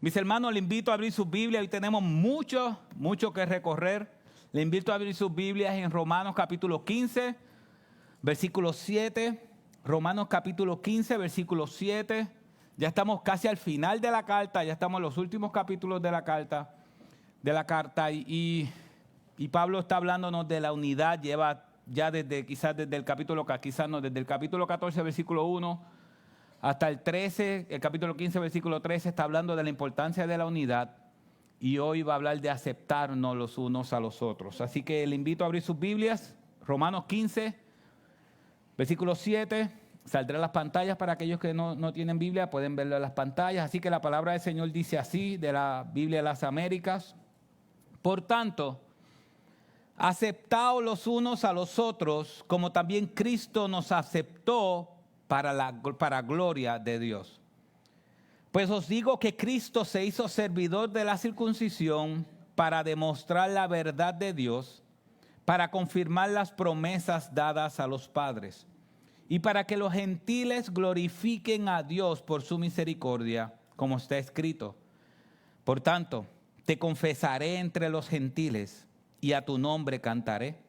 Mis hermanos, le invito a abrir sus Biblias. Hoy tenemos mucho que recorrer. Le invito a abrir sus Biblias en Romanos capítulo 15, versículo 7. Romanos capítulo 15, versículo 7. Ya estamos casi al final de la carta, ya estamos en los últimos capítulos de la carta. Y Pablo está hablándonos de la unidad. Lleva ya desde el capítulo 14, versículo 1. Hasta el 13, el capítulo 15, versículo 13, está hablando de la importancia de la unidad y hoy va a hablar de aceptarnos los unos a los otros. Así que le invito a abrir sus Biblias, Romanos 15, versículo 7, saldrá en las pantallas para aquellos que no tienen Biblia, pueden verlo en las pantallas. Así que la palabra del Señor dice así, de la Biblia de las Américas: por tanto, aceptaos los unos a los otros, como también Cristo nos aceptó para gloria de Dios. Pues os digo que Cristo se hizo servidor de la circuncisión para demostrar la verdad de Dios, para confirmar las promesas dadas a los padres, y para que los gentiles glorifiquen a Dios por su misericordia, como está escrito: por tanto, te confesaré entre los gentiles, y a tu nombre cantaré.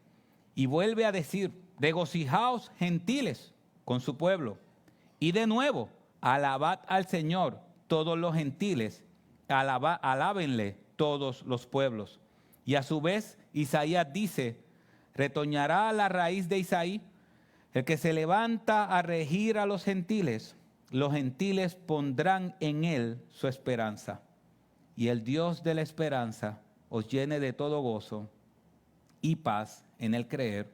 Y vuelve a decir: regocijaos, gentiles, con su pueblo. Y de nuevo, alabad al Señor todos los gentiles, alábenle todos los pueblos. Y a su vez, Isaías dice: retoñará la raíz de Isaí, el que se levanta a regir a los gentiles pondrán en él su esperanza. Y el Dios de la esperanza os llene de todo gozo y paz en el creer,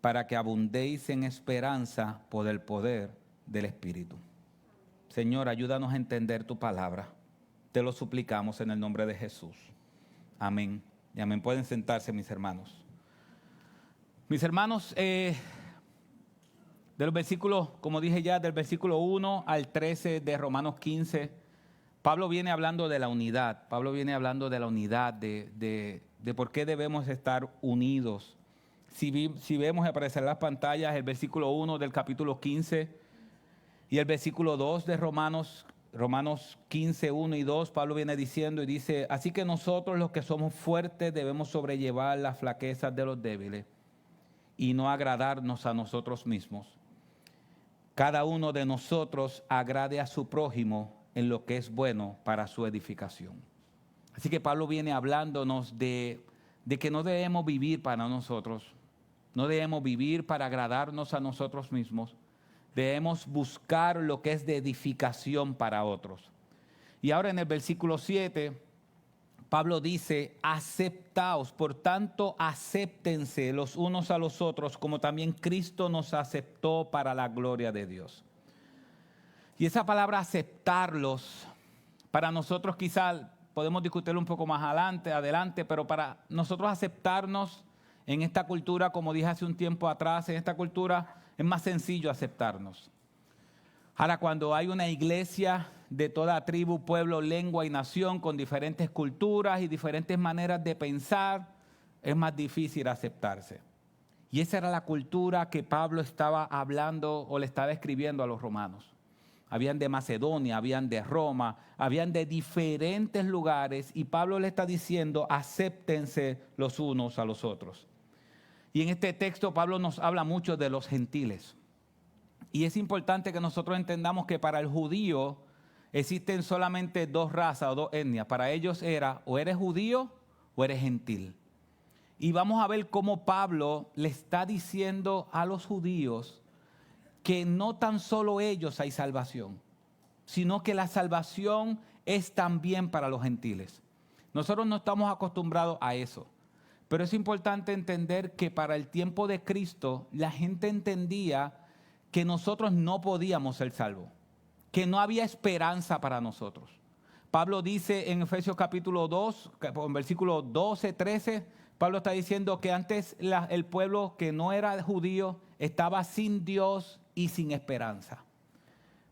para que abundéis en esperanza por el poder del Espíritu. Señor, ayúdanos a entender tu palabra. Te lo suplicamos en el nombre de Jesús. Amén. Y amén. Pueden sentarse, mis hermanos. Mis hermanos, de los versículos, como dije ya, del versículo 1 al 13 de Romanos 15, Pablo viene hablando de la unidad. Pablo viene hablando de la unidad, de por qué debemos estar unidos. Si vemos aparecer en las pantallas el versículo 1 del capítulo 15 y el versículo 2 de Romanos 15, 1 y 2, Pablo viene diciendo y dice: así que nosotros los que somos fuertes debemos sobrellevar las flaquezas de los débiles y no agradarnos a nosotros mismos. Cada uno de nosotros agrade a su prójimo en lo que es bueno para su edificación. Así que Pablo viene hablándonos de que no debemos vivir para nosotros, no debemos vivir para agradarnos a nosotros mismos, debemos buscar lo que es de edificación para otros. Y ahora en el versículo 7, Pablo dice: aceptaos, por tanto acéptense los unos a los otros, como también Cristo nos aceptó para la gloria de Dios. Y esa palabra aceptarlos, para nosotros quizás podemos discutirlo un poco más adelante, pero para nosotros aceptarnos en esta cultura, como dije hace un tiempo atrás, en esta cultura es más sencillo aceptarnos. Ahora, cuando hay una iglesia de toda tribu, pueblo, lengua y nación, con diferentes culturas y diferentes maneras de pensar, es más difícil aceptarse. Y esa era la cultura que Pablo estaba hablando o le estaba escribiendo a los romanos. Habían de Macedonia, habían de Roma, habían de diferentes lugares, y Pablo le está diciendo: acéptense los unos a los otros. Y en este texto Pablo nos habla mucho de los gentiles. Y es importante que nosotros entendamos que para el judío existen solamente dos razas o dos etnias. Para ellos era: o eres judío o eres gentil. Y vamos a ver cómo Pablo le está diciendo a los judíos que no tan solo ellos hay salvación, sino que la salvación es también para los gentiles. Nosotros no estamos acostumbrados a eso, pero es importante entender que para el tiempo de Cristo la gente entendía que nosotros no podíamos ser salvos, que no había esperanza para nosotros. Pablo dice en Efesios capítulo 2, en versículos 12, 13, Pablo está diciendo que antes el pueblo que no era judío estaba sin Dios y sin esperanza.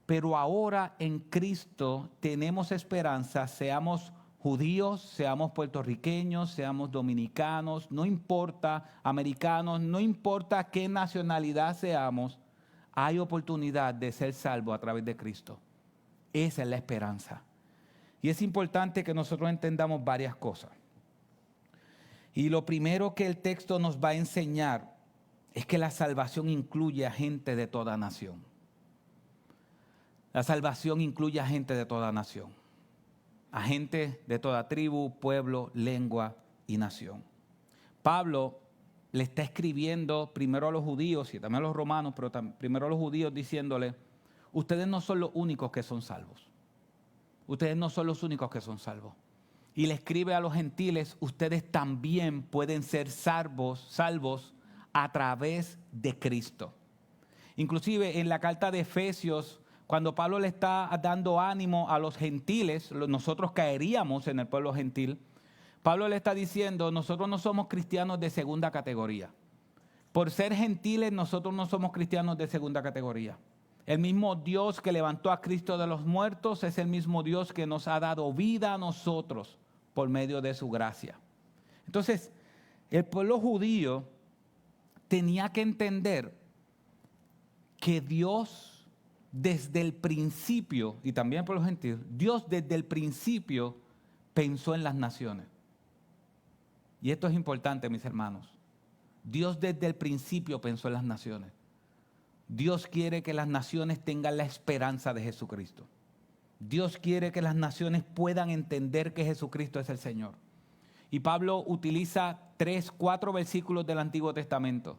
Pero ahora en Cristo tenemos esperanza, seamos judíos, seamos puertorriqueños, seamos dominicanos, no importa, americanos, no importa qué nacionalidad seamos, hay oportunidad de ser salvo a través de Cristo. Esa es la esperanza. Y es importante que nosotros entendamos varias cosas. Y lo primero que el texto nos va a enseñar es que la salvación incluye a gente de toda nación. La salvación incluye a gente de toda nación. A gente de toda tribu, pueblo, lengua y nación. Pablo le está escribiendo primero a los judíos y también a los romanos, pero primero a los judíos diciéndole, ustedes no son los únicos que son salvos. Ustedes no son los únicos que son salvos. Y le escribe a los gentiles, ustedes también pueden ser salvos a través de Cristo. Inclusive en la carta de Efesios, cuando Pablo le está dando ánimo a los gentiles, nosotros caeríamos en el pueblo gentil, Pablo le está diciendo, nosotros no somos cristianos de segunda categoría. Por ser gentiles, nosotros no somos cristianos de segunda categoría. El mismo Dios que levantó a Cristo de los muertos es el mismo Dios que nos ha dado vida a nosotros por medio de su gracia. Entonces, el pueblo judío tenía que entender que Dios desde el principio, y también por los gentiles, Dios desde el principio pensó en las naciones. Y esto es importante, mis hermanos. Dios desde el principio pensó en las naciones. Dios quiere que las naciones tengan la esperanza de Jesucristo. Dios quiere que las naciones puedan entender que Jesucristo es el Señor. Y Pablo utiliza 3, 4 versículos del Antiguo Testamento.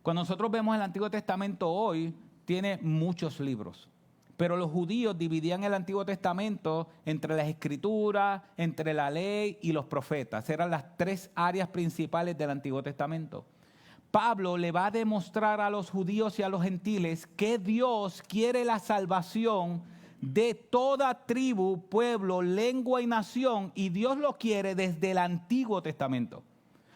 Cuando nosotros vemos el Antiguo Testamento hoy, tiene muchos libros. Pero los judíos dividían el Antiguo Testamento entre las Escrituras, entre la ley y los profetas. Eran las 3 áreas principales del Antiguo Testamento. Pablo le va a demostrar a los judíos y a los gentiles que Dios quiere la salvación de toda tribu, pueblo, lengua y nación, y Dios lo quiere desde el Antiguo Testamento.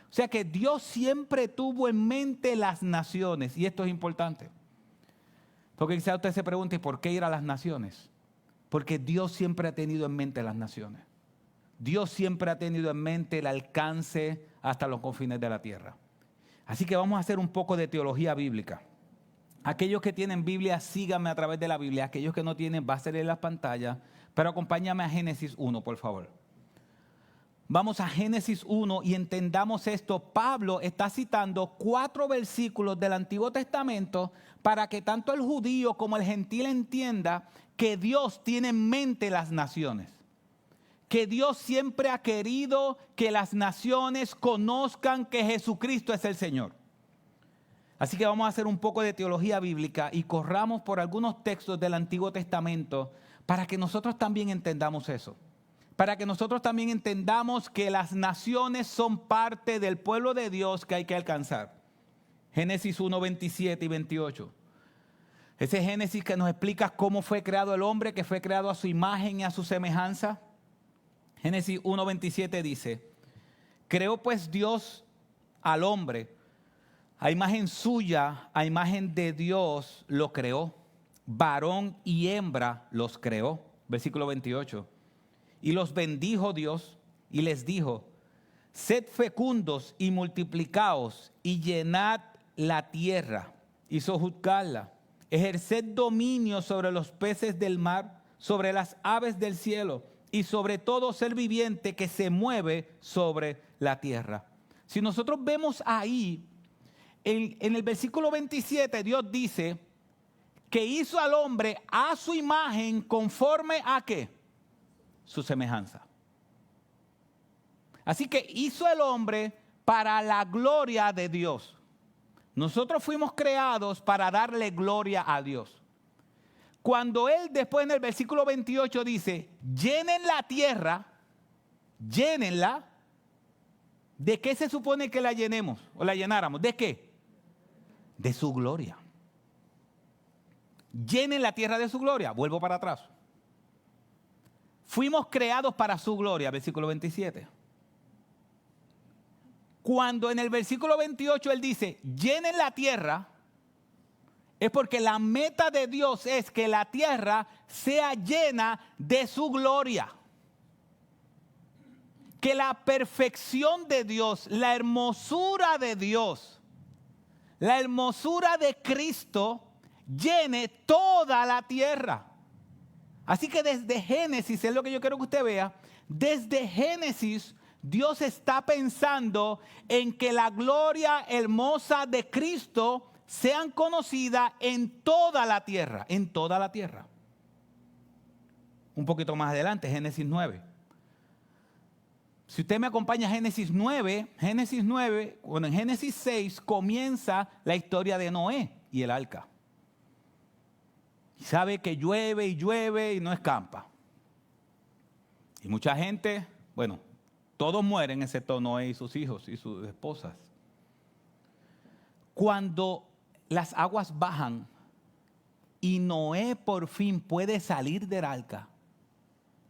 O sea que Dios siempre tuvo en mente las naciones, y esto es importante. Porque quizá usted se pregunte, ¿por qué ir a las naciones? Porque Dios siempre ha tenido en mente las naciones. Dios siempre ha tenido en mente el alcance hasta los confines de la tierra. Así que vamos a hacer un poco de teología bíblica. Aquellos que tienen Biblia, síganme a través de la Biblia. Aquellos que no tienen, va a salir en la pantalla. Pero acompáñame a Génesis 1, por favor. Vamos a Génesis 1 y entendamos esto. Pablo está citando 4 versículos del Antiguo Testamento para que tanto el judío como el gentil entienda que Dios tiene en mente las naciones. Que Dios siempre ha querido que las naciones conozcan que Jesucristo es el Señor. Así que vamos a hacer un poco de teología bíblica y corramos por algunos textos del Antiguo Testamento para que nosotros también entendamos eso. Para que nosotros también entendamos que las naciones son parte del pueblo de Dios que hay que alcanzar. Génesis 1, 27 y 28. Ese Génesis que nos explica cómo fue creado el hombre, que fue creado a su imagen y a su semejanza. Génesis 1, 27 dice, creó pues Dios al hombre, a imagen suya, a imagen de Dios lo creó, varón y hembra los creó. Versículo 28. Y los bendijo Dios y les dijo, sed fecundos y multiplicaos y llenad la tierra y sojuzgadla, ejerced dominio sobre los peces del mar, sobre las aves del cielo y sobre todo ser viviente que se mueve sobre la tierra. Si nosotros vemos ahí, en el versículo 27, Dios dice que hizo al hombre a su imagen conforme a ¿qué? Su semejanza. Así que hizo el hombre para la gloria de Dios. Nosotros fuimos creados para darle gloria a Dios. Cuando Él después en el versículo 28 dice, llenen la tierra, llénenla, ¿de qué se supone que la llenemos o la llenáramos? ¿De qué? De su gloria. Llenen la tierra de su gloria. Vuelvo para atrás. Fuimos creados para su gloria, versículo 27. Cuando en el versículo 28 Él dice, llenen la tierra, es porque la meta de Dios es que la tierra sea llena de su gloria. Que la perfección de Dios, la hermosura de Dios, la hermosura de Cristo llene toda la tierra. Así que desde Génesis, es lo que yo quiero que usted vea, desde Génesis Dios está pensando en que la gloria hermosa de Cristo sean conocidas en toda la tierra, en toda la tierra. Un poquito más adelante, Génesis 9. Si usted me acompaña a Génesis 9, bueno, en Génesis 6 comienza la historia de Noé y el arca. Y sabe que llueve y no escampa. Y mucha gente, bueno, todos mueren excepto Noé y sus hijos y sus esposas. Cuando las aguas bajan y Noé por fin puede salir del arca,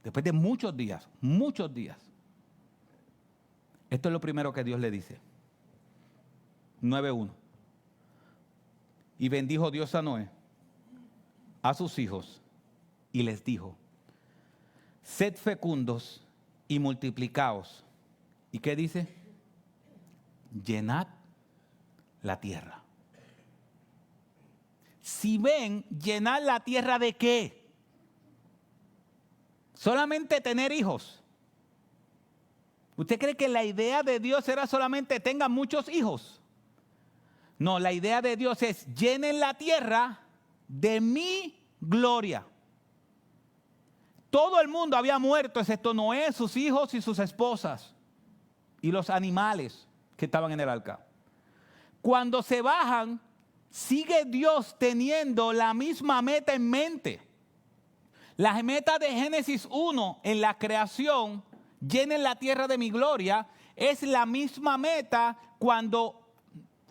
después de muchos días, esto es lo primero que Dios le dice. 9:1. Y bendijo Dios a Noé, a sus hijos, y les dijo: sed fecundos y multiplicaos. ¿Y qué dice? Llenad la tierra. Si ven, llenar la tierra ¿de qué? Solamente tener hijos. ¿Usted cree que la idea de Dios era solamente tengan muchos hijos? No, la idea de Dios es llenen la tierra de mi gloria. Todo el mundo había muerto excepto Noé, sus hijos y sus esposas y los animales que estaban en el arca. Cuando se bajan, sigue Dios teniendo la misma meta en mente. La meta de Génesis 1 en la creación, llenen la tierra de mi gloria, es la misma meta cuando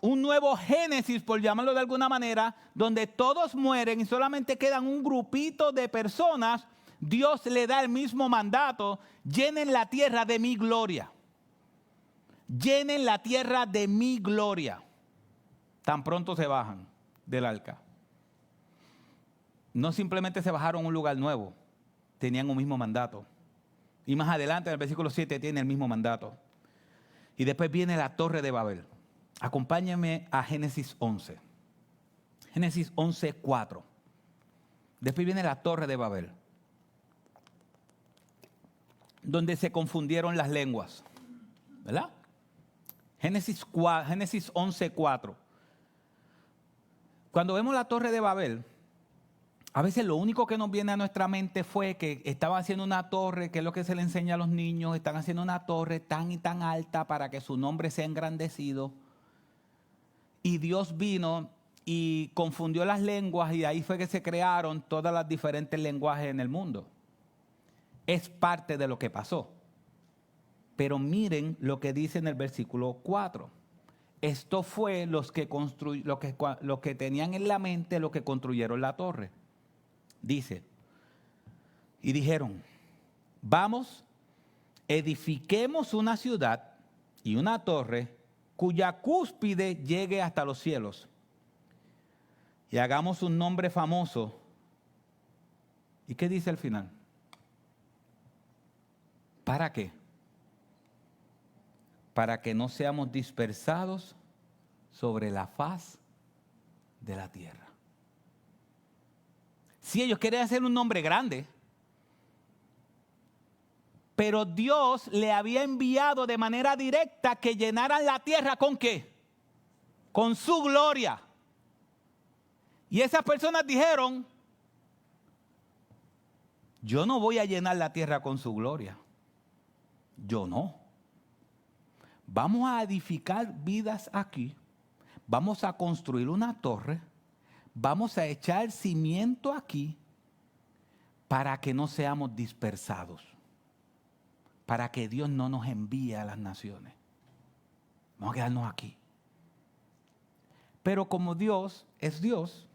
un nuevo Génesis, por llamarlo de alguna manera, donde todos mueren y solamente quedan un grupito de personas, Dios le da el mismo mandato: llenen la tierra de mi gloria. Llenen la tierra de mi gloria. Tan pronto se bajan del arca. No simplemente se bajaron a un lugar nuevo, tenían un mismo mandato. Y más adelante en el versículo 7 tiene el mismo mandato. Y después viene la Torre de Babel. Acompáñame a Génesis 11. Génesis 11:4. Después viene la Torre de Babel, donde se confundieron las lenguas, ¿verdad? Génesis 11:4. Cuando vemos la Torre de Babel, a veces lo único que nos viene a nuestra mente fue que estaban haciendo una torre, que es lo que se le enseña a los niños, están haciendo una torre tan y tan alta para que su nombre sea engrandecido. Y Dios vino y confundió las lenguas y ahí fue que se crearon todas las diferentes lenguajes en el mundo. Es parte de lo que pasó. Pero miren lo que dice en el versículo 4. Esto fue los que tenían en la mente lo que construyeron la torre. Dice, y dijeron: vamos, edifiquemos una ciudad y una torre cuya cúspide llegue hasta los cielos, y hagamos un nombre famoso. ¿Y qué dice al final? ¿Para qué? Para que no seamos dispersados sobre la faz de la tierra. Si ellos querían hacer un nombre grande, pero Dios le había enviado de manera directa que llenaran la tierra ¿con qué? Con su gloria. Y esas personas dijeron: yo no voy a llenar la tierra con su gloria. Yo no. Vamos a edificar vidas aquí. Vamos a construir una torre. Vamos a echar cimiento aquí para que no seamos dispersados. Para que Dios no nos envíe a las naciones. Vamos a quedarnos aquí. Pero como Dios es Dios,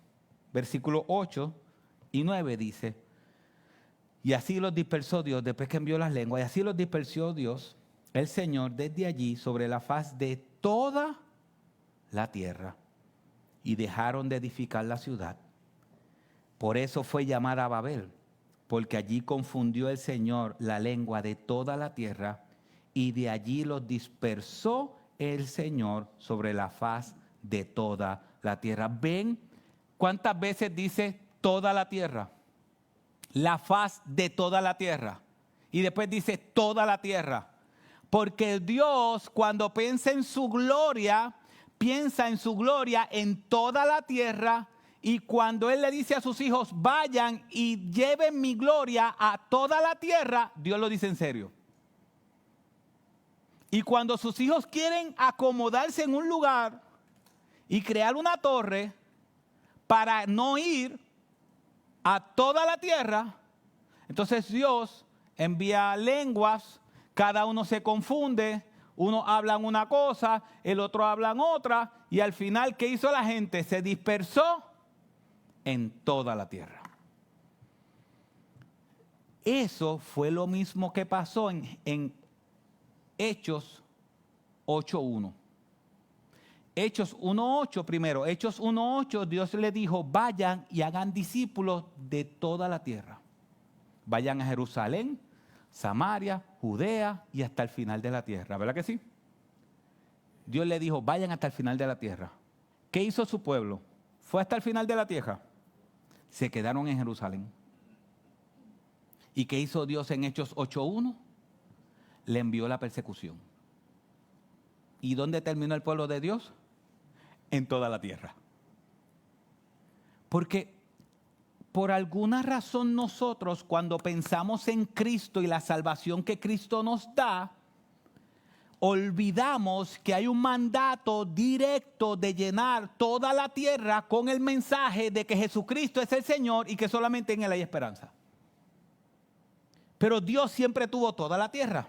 versículo 8 y 9 dice: y así los dispersó Dios, después que envió las lenguas, y así los dispersó Dios, el Señor, desde allí sobre la faz de toda la tierra, y dejaron de edificar la ciudad. Por eso fue llamada Babel, porque allí confundió el Señor la lengua de toda la tierra, y de allí los dispersó el Señor sobre la faz de toda la tierra. ¿Ven cuántas veces dice toda la tierra? la faz de toda la tierra. Y después dice toda la tierra. Porque Dios, cuando piensa en su gloria en toda la tierra. Y cuando Él le dice a sus hijos, vayan y lleven mi gloria a toda la tierra, Dios lo dice en serio. Y cuando sus hijos quieren acomodarse en un lugar y crear una torre para no ir a toda la tierra, entonces Dios envía lenguas, cada uno se confunde, uno habla una cosa, el otro habla otra, y al final, ¿qué hizo la gente? Se dispersó en toda la tierra. Eso fue lo mismo que pasó en Hechos 8.1. Hechos 1.8 primero. Hechos 1.8, Dios le dijo, vayan y hagan discípulos de toda la tierra. Vayan a Jerusalén, Samaria, Judea y hasta el final de la tierra. ¿Verdad que sí? Dios le dijo, vayan hasta el final de la tierra. ¿Qué hizo su pueblo? ¿Fue hasta el final de la tierra? Se quedaron en Jerusalén. ¿Y qué hizo Dios en Hechos 8.1? Le envió la persecución. ¿Y dónde terminó el pueblo de Dios? En toda la tierra. Porque por alguna razón nosotros, cuando pensamos en Cristo y la salvación que Cristo nos da, olvidamos que hay un mandato directo de llenar toda la tierra con el mensaje de que Jesucristo es el Señor y que solamente en Él hay esperanza. Pero Dios siempre tuvo toda la tierra.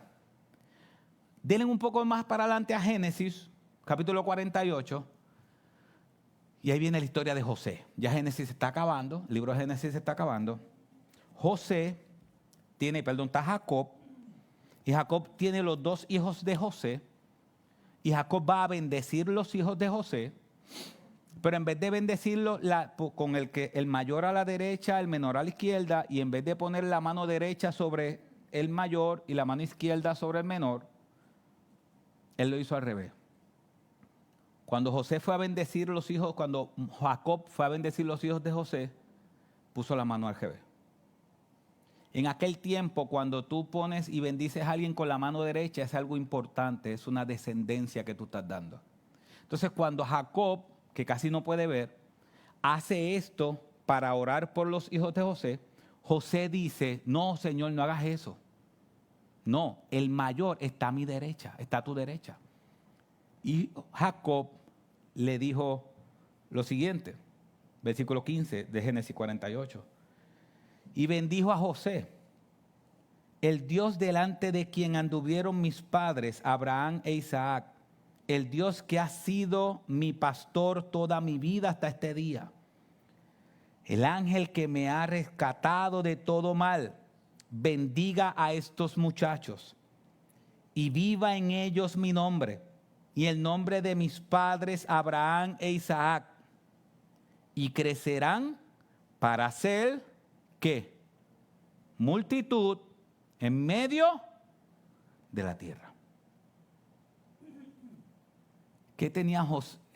Denle un poco más para adelante a Génesis, capítulo 48. Y ahí viene la historia de José. Ya Génesis se está acabando, el libro de Génesis se está acabando. Está Jacob. Y Jacob tiene los dos hijos de José. Y Jacob va a bendecir los hijos de José. Pero en vez de bendecirlo con el mayor a la derecha, el menor a la izquierda, y en vez de poner la mano derecha sobre el mayor y la mano izquierda sobre el menor, él lo hizo al revés. Cuando Jacob fue a bendecir los hijos de José, puso la mano al revés. En aquel tiempo, cuando tú pones y bendices a alguien con la mano derecha, es algo importante, es una descendencia que tú estás dando. Entonces, cuando Jacob, que casi no puede ver, hace esto para orar por los hijos de José, José dice, no, Señor, no hagas eso. No, el mayor está a mi derecha, está a tu derecha. Y Jacob le dijo lo siguiente, versículo 15 de Génesis 48. Y bendijo a José, el Dios delante de quien anduvieron mis padres, Abraham e Isaac, el Dios que ha sido mi pastor toda mi vida hasta este día. El ángel que me ha rescatado de todo mal, bendiga a estos muchachos y viva en ellos mi nombre y el nombre de mis padres Abraham e Isaac, y crecerán para ser, ¿qué? Multitud en medio de la tierra. ¿Qué tenía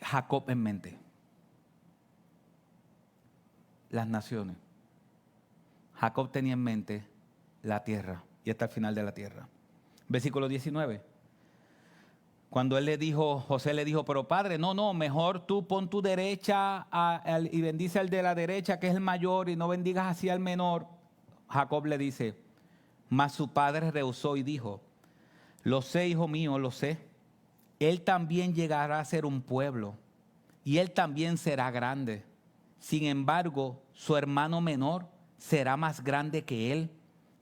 Jacob en mente? Las naciones. Jacob tenía en mente la tierra y hasta el final de la tierra. Versículo 19. Cuando José le dijo, pero padre, no, mejor tú pon tu derecha y bendice al de la derecha, que es el mayor, y no bendigas así al menor. Jacob le dice, mas su padre rehusó y dijo, lo sé, hijo mío, lo sé. Él también llegará a ser un pueblo y él también será grande. Sin embargo, su hermano menor será más grande que él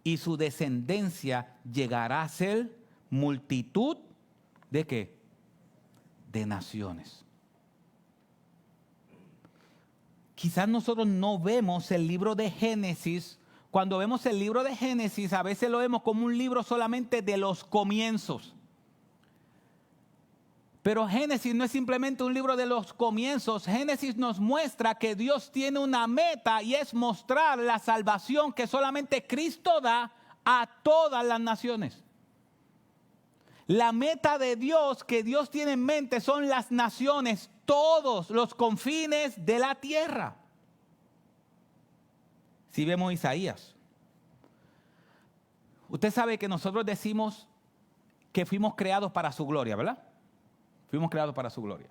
y su descendencia llegará a ser multitud ¿de qué? De naciones. Quizás nosotros no vemos el libro de Génesis. Cuando vemos el libro de Génesis, a veces lo vemos como un libro solamente de los comienzos. Pero Génesis no es simplemente un libro de los comienzos. Génesis nos muestra que Dios tiene una meta y es mostrar la salvación que solamente Cristo da a todas las naciones. La meta de Dios que Dios tiene en mente son las naciones, todos los confines de la tierra. Si vemos Isaías, Usted sabe que nosotros decimos que fuimos creados para su gloria, ¿verdad? Fuimos creados para su gloria.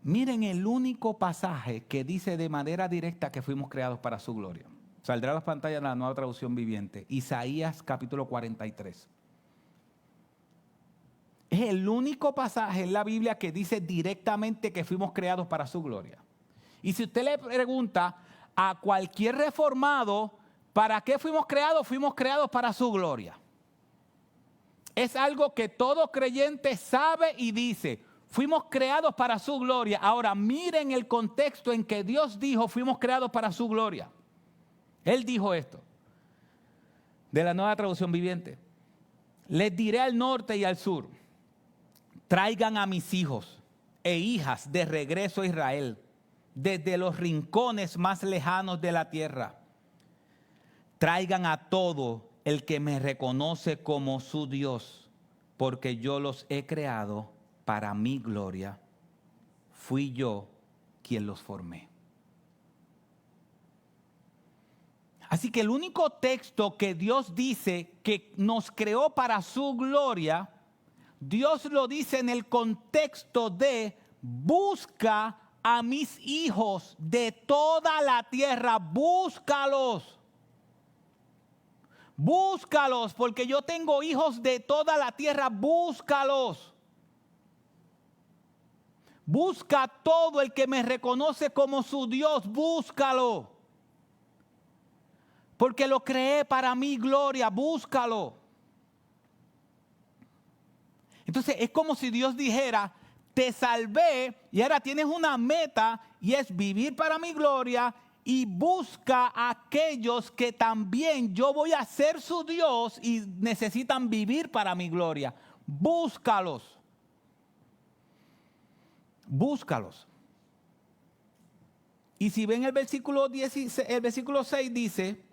Miren el único pasaje que dice de manera directa que fuimos creados para su gloria. Saldrá a las pantallas de la Nueva Traducción Viviente. Isaías capítulo 43. Es el único pasaje en la Biblia que dice directamente que fuimos creados para su gloria. Y si usted le pregunta a cualquier reformado, ¿para qué fuimos creados? Fuimos creados para su gloria. Es algo que todo creyente sabe y dice. Fuimos creados para su gloria. Ahora miren el contexto en que Dios dijo fuimos creados para su gloria. Él dijo esto, de la Nueva Traducción Viviente. Les diré al norte y al sur, traigan a mis hijos e hijas de regreso a Israel, desde los rincones más lejanos de la tierra. Traigan a todo el que me reconoce como su Dios, porque yo los he creado para mi gloria. Fui yo quien los formé. Así que el único texto que Dios dice que nos creó para su gloria, Dios lo dice en el contexto de busca a mis hijos de toda la tierra, búscalos. Búscalos, porque yo tengo hijos de toda la tierra, búscalos. Busca todo el que me reconoce como su Dios, búscalo. Porque lo creé para mi gloria, búscalo. Entonces es como si Dios dijera, te salvé y ahora tienes una meta y es vivir para mi gloria y busca a aquellos que también yo voy a ser su Dios y necesitan vivir para mi gloria. Búscalos. Búscalos. Y si ven el versículo 6 dice,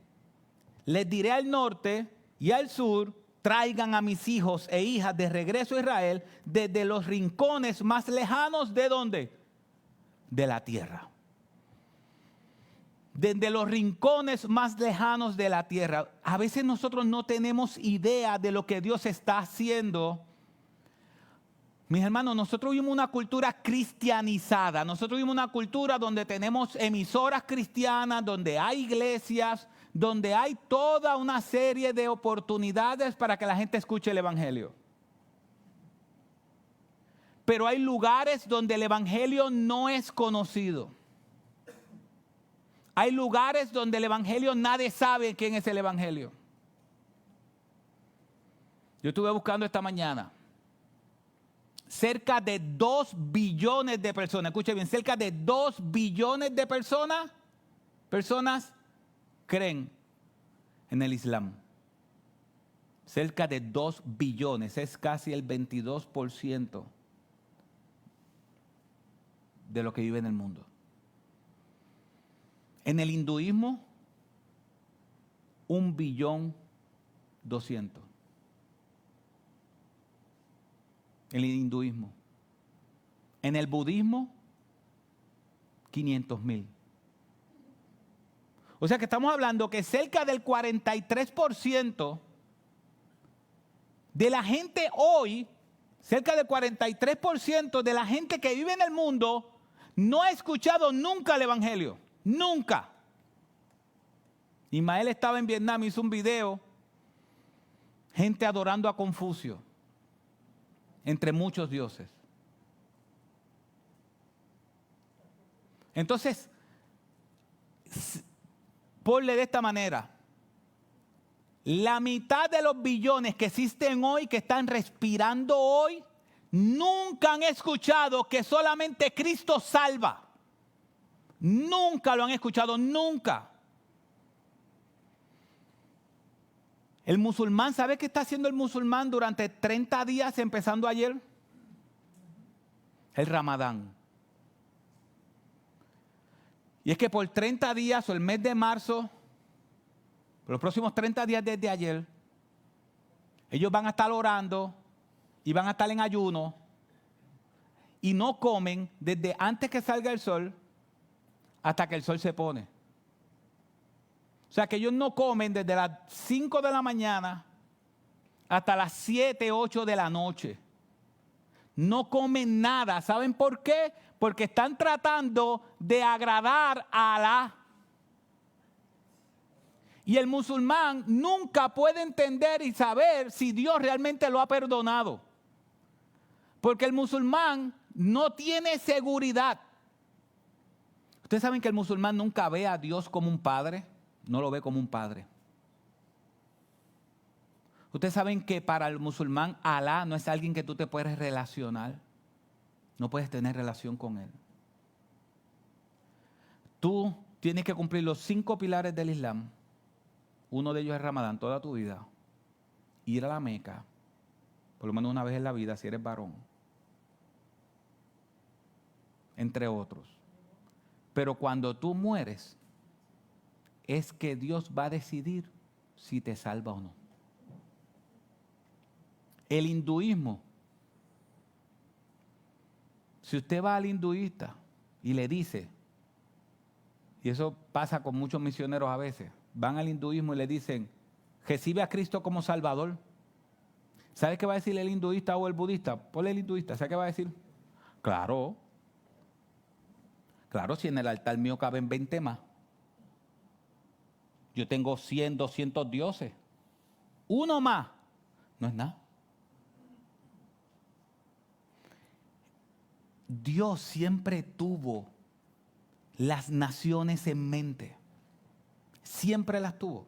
les diré al norte y al sur, traigan a mis hijos e hijas de regreso a Israel desde los rincones más lejanos ¿de dónde? De la tierra. Desde los rincones más lejanos de la tierra. A veces nosotros no tenemos idea de lo que Dios está haciendo. Mis hermanos, nosotros vivimos una cultura cristianizada. Nosotros vivimos una cultura donde tenemos emisoras cristianas, donde hay iglesias, donde hay toda una serie de oportunidades para que la gente escuche el evangelio. Pero hay lugares donde el evangelio no es conocido. Hay lugares donde el evangelio nadie sabe quién es el evangelio. Yo estuve buscando esta mañana. Cerca de 2 billones de personas, escuche bien, cerca de 2 billones de personas creen en el Islam. Cerca de 2 billones, es casi el 22% de lo que vive en el mundo. En el hinduismo, 1.200.000.000. En el hinduismo. En el budismo, 500.000. O sea que estamos hablando que cerca del 43% de la gente hoy, cerca del 43% de la gente que vive en el mundo, no ha escuchado nunca el evangelio. Nunca. Ismael estaba en Vietnam, hizo un video, gente adorando a Confucio, entre muchos dioses. Entonces, ponle de esta manera, la mitad de los billones que existen hoy, que están respirando hoy, nunca han escuchado que solamente Cristo salva. Nunca lo han escuchado, nunca. El musulmán, ¿sabe qué está haciendo el musulmán durante 30 días empezando ayer? El Ramadán. Y es que por 30 días o el mes de marzo, por los próximos 30 días desde ayer, ellos van a estar orando y van a estar en ayuno y no comen desde antes que salga el sol hasta que el sol se pone. O sea que ellos no comen desde las 5 de la mañana hasta las 7, 8 de la noche. No comen nada. ¿Saben por qué? Porque están tratando de agradar a Alá. Y el musulmán nunca puede entender y saber si Dios realmente lo ha perdonado. Porque el musulmán no tiene seguridad. Ustedes saben que el musulmán nunca ve a Dios como un padre. No lo ve como un padre. Ustedes saben que para el musulmán Alá no es alguien que tú te puedes relacionar. No puedes tener relación con él. Tú tienes que cumplir los 5 pilares del Islam. Uno de ellos es Ramadán, toda tu vida. Ir a la Meca, por lo menos una vez en la vida, si eres varón. Entre otros. Pero cuando tú mueres, es que Dios va a decidir si te salva o no. El hinduismo. Si usted va al hinduista y le dice, y eso pasa con muchos misioneros a veces, van al hinduismo y le dicen, recibe a Cristo como Salvador. ¿Sabe qué va a decir el hinduista o el budista? Ponle el hinduista, ¿sabe qué va a decir? Claro, si en el altar mío caben 20 más. Yo tengo 100, 200 dioses. Uno más, no es nada. Dios siempre tuvo las naciones en mente. Siempre las tuvo.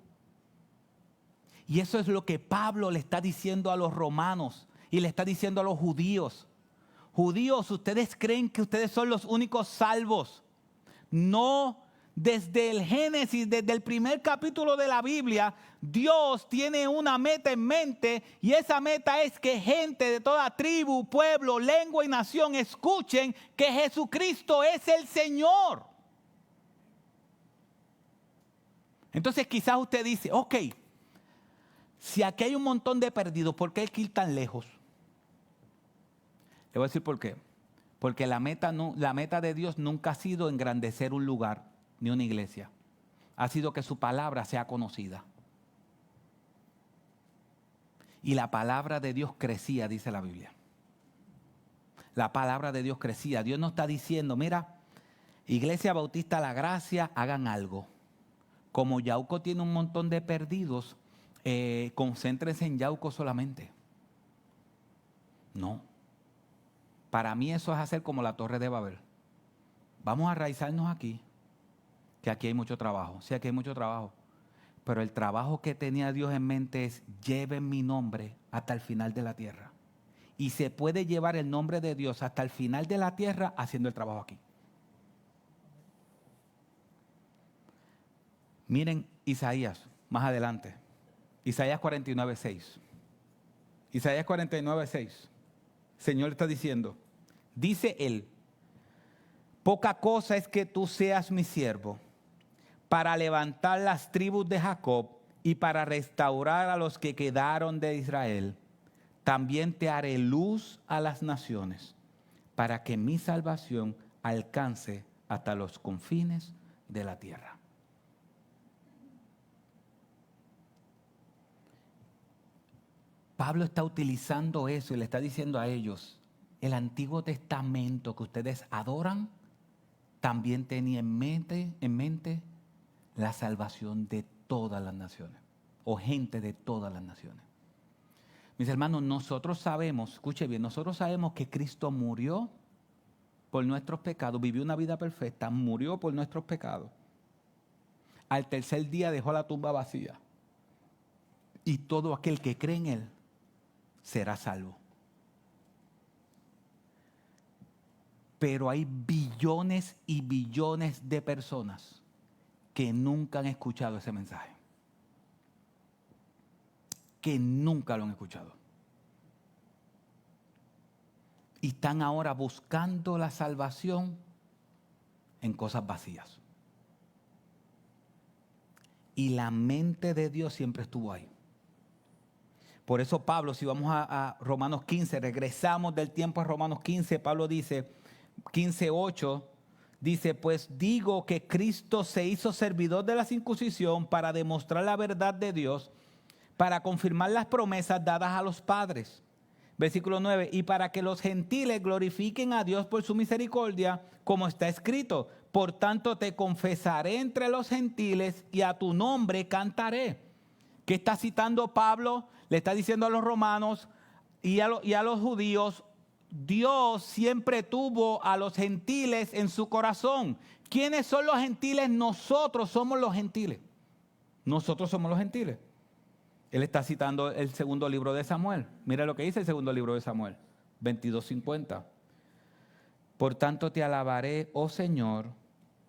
Y eso es lo que Pablo le está diciendo a los romanos y le está diciendo a los judíos. Judíos, ustedes creen que ustedes son los únicos salvos. No, desde el Génesis, desde el primer capítulo de la Biblia, Dios tiene una meta en mente y esa meta es que gente de toda tribu, pueblo, lengua y nación escuchen que Jesucristo es el Señor. Entonces quizás usted dice, ok, si aquí hay un montón de perdidos, ¿por qué hay que ir tan lejos? Le voy a decir por qué. Porque la meta de Dios nunca ha sido engrandecer un lugar ni una iglesia. Ha sido que su palabra sea conocida. Y la palabra de Dios crecía, dice la Biblia. La palabra de Dios crecía. Dios no está diciendo, mira, Iglesia Bautista La Gracia, hagan algo. Como Yauco tiene un montón de perdidos, concéntrense en Yauco solamente. No. Para mí eso es hacer como la Torre de Babel. Vamos a arraizarnos aquí, que aquí hay mucho trabajo. Sí, aquí hay mucho trabajo. Pero el trabajo que tenía Dios en mente es, lleven mi nombre hasta el final de la tierra. Y se puede llevar el nombre de Dios hasta el final de la tierra haciendo el trabajo aquí. Miren Isaías, más adelante. Isaías 49:6. Isaías 49:6. Señor está diciendo, dice él, poca cosa es que tú seas mi siervo, para levantar las tribus de Jacob y para restaurar a los que quedaron de Israel. También te haré luz a las naciones, para que mi salvación alcance hasta los confines de la tierra. Pablo está utilizando eso y le está diciendo a ellos, el Antiguo Testamento que ustedes adoran, también tenía en mente la salvación de todas las naciones, o gente de todas las naciones. Mis hermanos, nosotros sabemos, escuche bien, nosotros sabemos que Cristo murió por nuestros pecados, vivió una vida perfecta, murió por nuestros pecados. Al tercer día dejó la tumba vacía. Y todo aquel que cree en Él será salvo. Pero hay billones y billones de personas que nunca han escuchado ese mensaje. Que nunca lo han escuchado. Y están ahora buscando la salvación en cosas vacías. Y la mente de Dios siempre estuvo ahí. Por eso Pablo, si vamos a Romanos 15, regresamos del tiempo a Romanos 15, Pablo dice, 15:8, Dice, pues digo que Cristo se hizo servidor de la circuncisión para demostrar la verdad de Dios, para confirmar las promesas dadas a los padres. Versículo 9, y para que los gentiles glorifiquen a Dios por su misericordia, como está escrito, por tanto te confesaré entre los gentiles y a tu nombre cantaré. ¿Qué está citando Pablo? Le está diciendo a los romanos y a los judíos, Dios siempre tuvo a los gentiles en su corazón. ¿Quiénes son los gentiles? Nosotros somos los gentiles. Nosotros somos los gentiles. Él está citando el segundo libro de Samuel. Mira lo que dice el segundo libro de Samuel, 22:50. Por tanto te alabaré, oh Señor,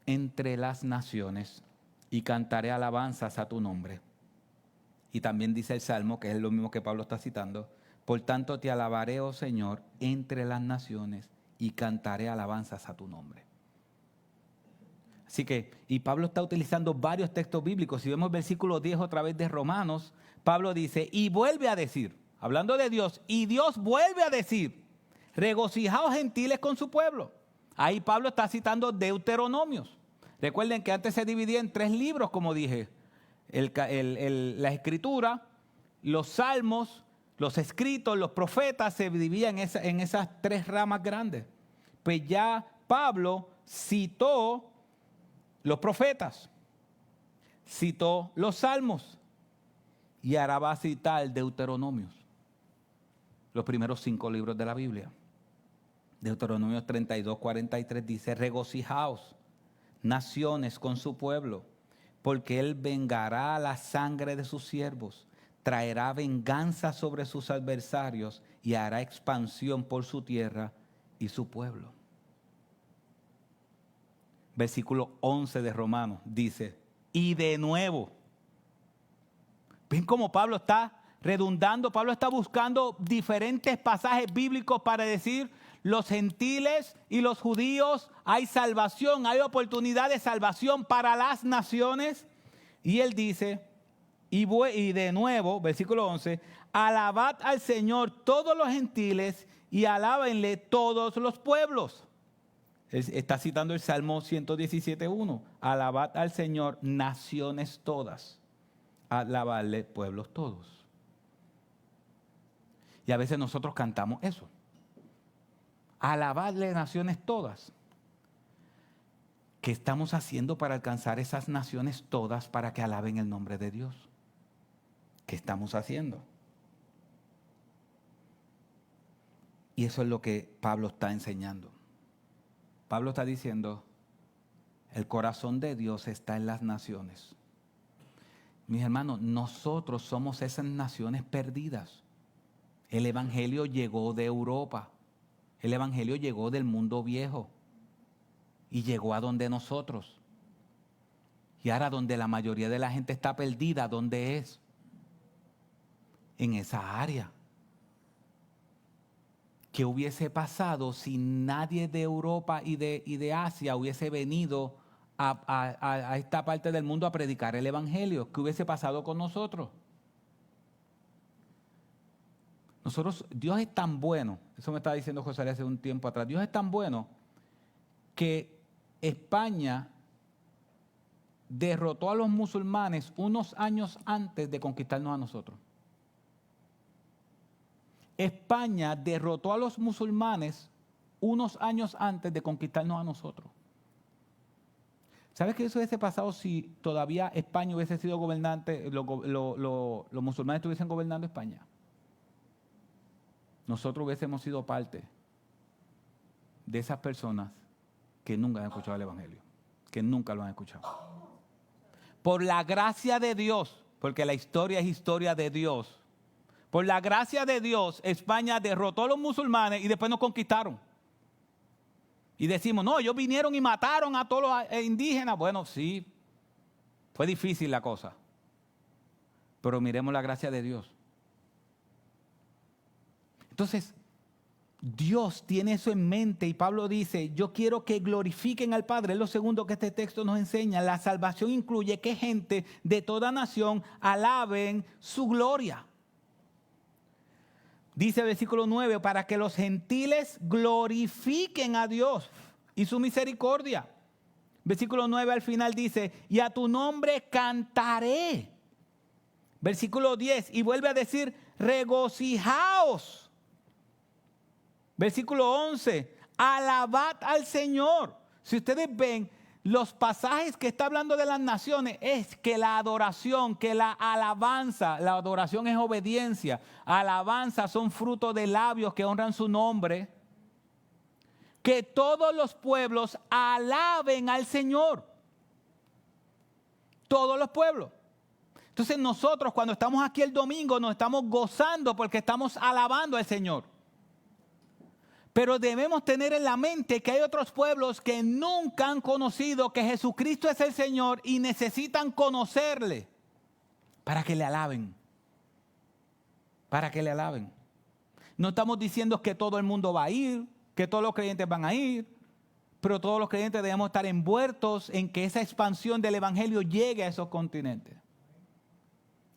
entre las naciones y cantaré alabanzas a tu nombre. Y también dice el Salmo, que es lo mismo que Pablo está citando. Por tanto te alabaré, oh Señor, entre las naciones y cantaré alabanzas a tu nombre. Así que, y Pablo está utilizando varios textos bíblicos. Si vemos el versículo 10 otra vez de Romanos, Pablo dice, y vuelve a decir, hablando de Dios, y Dios vuelve a decir, regocijaos gentiles con su pueblo. Ahí Pablo está citando Deuteronomios. Recuerden que antes se dividía en 3 libros, como dije, la escritura, los salmos, los escritos, los profetas, se dividían en esas 3 ramas grandes. Pues ya Pablo citó los profetas, citó los salmos y ahora va a citar Deuteronomios, los primeros 5 libros de la Biblia. Deuteronomios 32:43 dice, regocijaos, naciones, con su pueblo, porque él vengará la sangre de sus siervos, traerá venganza sobre sus adversarios y hará expansión por su tierra y su pueblo. Versículo 11 de Romanos dice, y de nuevo. ¿Ven cómo Pablo está redundando? Pablo está buscando diferentes pasajes bíblicos para decir, los gentiles y los judíos, hay salvación, hay oportunidad de salvación para las naciones. Y él dice, y de nuevo, versículo 11, alabad al Señor todos los gentiles y alábenle todos los pueblos. Está citando el Salmo 117:1. Alabad al Señor naciones todas, alabadle pueblos todos. Y a veces nosotros cantamos eso. Alabadle naciones todas. ¿Qué estamos haciendo para alcanzar esas naciones todas para que alaben el nombre de Dios? ¿Qué estamos haciendo? Y eso es lo que Pablo está enseñando. Pablo está diciendo, el corazón de Dios está en las naciones. Mis hermanos, nosotros somos esas naciones perdidas. El evangelio llegó de Europa. El evangelio llegó del mundo viejo. Y llegó a donde nosotros. Y ahora donde la mayoría de la gente está perdida, ¿dónde es? En esa área. ¿Qué hubiese pasado si nadie de Europa y de Asia hubiese venido a esta parte del mundo a predicar el evangelio? ¿Qué hubiese pasado con nosotros? Dios es tan bueno, eso me estaba diciendo José hace un tiempo atrás, Dios es tan bueno que España derrotó a los musulmanes unos años antes de conquistarnos a nosotros. España derrotó a los musulmanes unos años antes de conquistarnos a nosotros. ¿Sabes qué eso hubiese pasado si todavía España hubiese sido gobernante, los musulmanes estuviesen gobernando España? Nosotros hubiésemos sido parte de esas personas que nunca han escuchado el evangelio, que nunca lo han escuchado. Por la gracia de Dios, porque la historia es historia de Dios, por la gracia de Dios, España derrotó a los musulmanes y después nos conquistaron. Y decimos, no, ellos vinieron y mataron a todos los indígenas. Bueno, sí, fue difícil la cosa. Pero miremos la gracia de Dios. Entonces, Dios tiene eso en mente y Pablo dice, yo quiero que glorifiquen al Padre. Es lo segundo que este texto nos enseña. La salvación incluye que gente de toda nación alaben su gloria. Dice el versículo 9, para que los gentiles glorifiquen a Dios y su misericordia. Versículo 9 al final dice, y a tu nombre cantaré. Versículo 10, y vuelve a decir, regocijaos. Versículo 11, alabad al Señor. Si ustedes ven los pasajes que está hablando de las naciones, es que la adoración, que la alabanza, la adoración es obediencia, alabanza son frutos de labios que honran su nombre. Que todos los pueblos alaben al Señor. Todos los pueblos. Entonces nosotros cuando estamos aquí el domingo nos estamos gozando porque estamos alabando al Señor. Pero debemos tener en la mente que hay otros pueblos que nunca han conocido que Jesucristo es el Señor y necesitan conocerle para que le alaben. Para que le alaben. No estamos diciendo que todo el mundo va a ir, que todos los creyentes van a ir, pero todos los creyentes debemos estar envueltos en que esa expansión del evangelio llegue a esos continentes.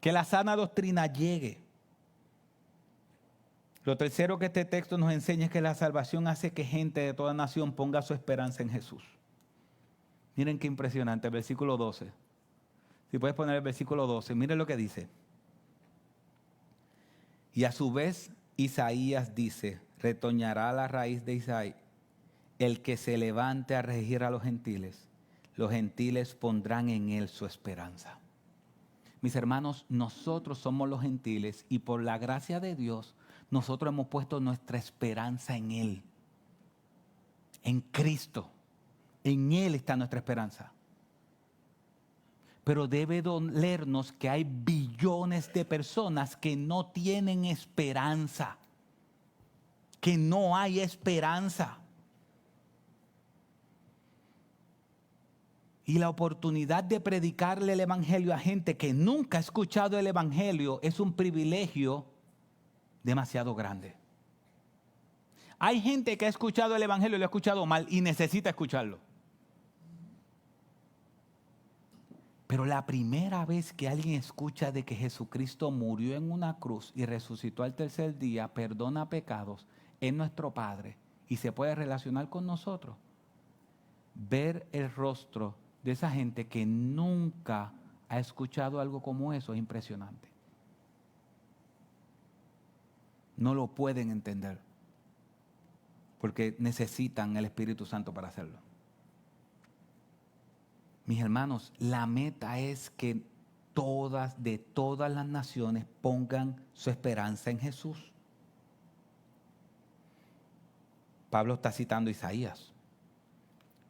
Que la sana doctrina llegue. Lo tercero que este texto nos enseña es que la salvación hace que gente de toda nación ponga su esperanza en Jesús. Miren qué impresionante, el versículo 12. Si puedes poner el versículo 12, miren lo que dice. Y a su vez Isaías dice, retoñará la raíz de Isaí, el que se levante a regir a los gentiles pondrán en él su esperanza. Mis hermanos, nosotros somos los gentiles y por la gracia de Dios, nosotros hemos puesto nuestra esperanza en Él, en Cristo. En Él está nuestra esperanza. Pero debe dolernos que hay billones de personas que no tienen esperanza, que no hay esperanza. Y la oportunidad de predicarle el evangelio a gente que nunca ha escuchado el evangelio es un privilegio demasiado grande. Hay gente que ha escuchado el evangelio y lo ha escuchado mal y necesita escucharlo. Pero la primera vez que alguien escucha de que Jesucristo murió en una cruz y resucitó al tercer día, perdona pecados, es nuestro Padre y se puede relacionar con nosotros, ver el rostro de esa gente que nunca ha escuchado algo como eso es impresionante. No lo pueden entender porque necesitan el Espíritu Santo para hacerlo. Mis hermanos, la meta es que de todas las naciones pongan su esperanza en Jesús. Pablo está citando a Isaías.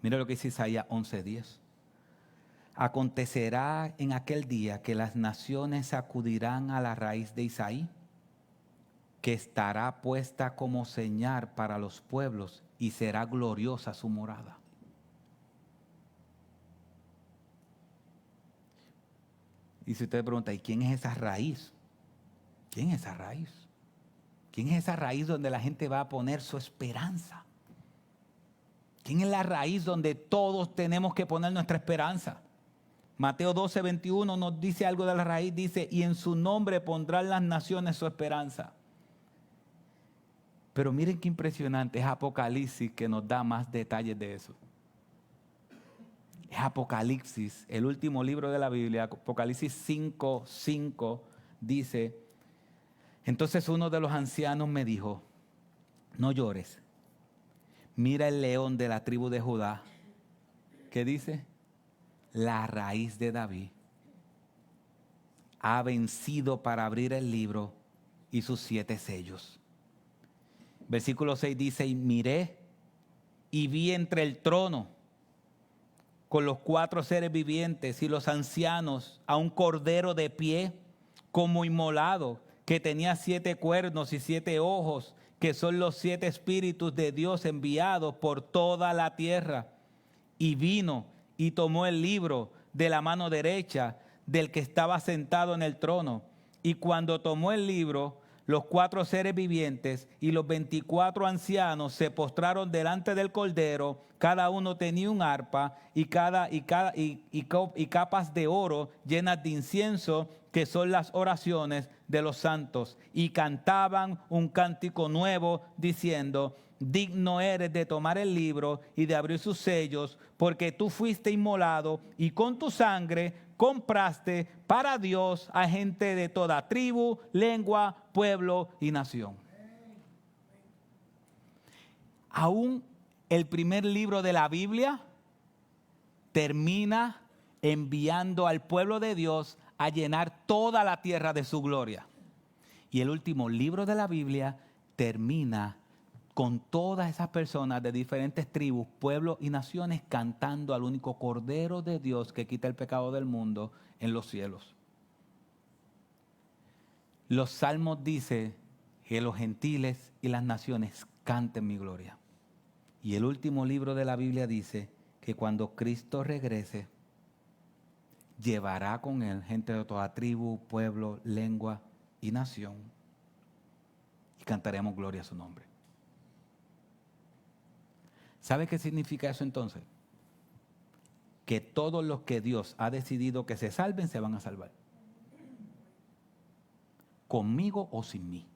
Mira lo que dice Isaías 11:10. Acontecerá en aquel día que las naciones acudirán a la raíz de Isaí, que estará puesta como señal para los pueblos y será gloriosa su morada. Y si usted pregunta, ¿y quién es esa raíz? ¿Quién es esa raíz? ¿Quién es esa raíz donde la gente va a poner su esperanza? ¿Quién es la raíz donde todos tenemos que poner nuestra esperanza? Mateo 12:21 nos dice algo de la raíz, dice, y en su nombre pondrán las naciones su esperanza. Pero miren qué impresionante, es Apocalipsis que nos da más detalles de eso. Es Apocalipsis, el último libro de la Biblia, Apocalipsis 5:5 dice, entonces uno de los ancianos me dijo, no llores, mira el león de la tribu de Judá, ¿qué dice? La raíz de David ha vencido para abrir el libro y sus 7 sellos. Versículo 6 dice, y miré y vi entre el trono con los 4 seres vivientes y los ancianos a un cordero de pie como inmolado, que tenía 7 cuernos y 7 ojos, que son los 7 espíritus de Dios enviados por toda la tierra. Y vino y tomó el libro de la mano derecha del que estaba sentado en el trono. Y cuando tomó el libro, los 4 seres vivientes y los 24 ancianos se postraron delante del Cordero. Cada uno tenía un arpa y capas de oro llenas de incienso, que son las oraciones de los santos. Y cantaban un cántico nuevo diciendo, digno eres de tomar el libro y de abrir sus sellos, porque tú fuiste inmolado y con tu sangre compraste para Dios a gente de toda tribu, lengua, pueblo y nación. Aún el primer libro de la Biblia termina enviando al pueblo de Dios a llenar toda la tierra de su gloria. Y el último libro de la Biblia termina con todas esas personas de diferentes tribus, pueblos y naciones cantando al único Cordero de Dios que quita el pecado del mundo en los cielos. Los salmos dicen que los gentiles y las naciones canten mi gloria. Y el último libro de la Biblia dice que cuando Cristo regrese, llevará con él gente de toda tribu, pueblo, lengua y nación. Y cantaremos gloria a su nombre. ¿Sabe qué significa eso entonces? Que todos los que Dios ha decidido que se salven, se van a salvar. Conmigo o sin mí.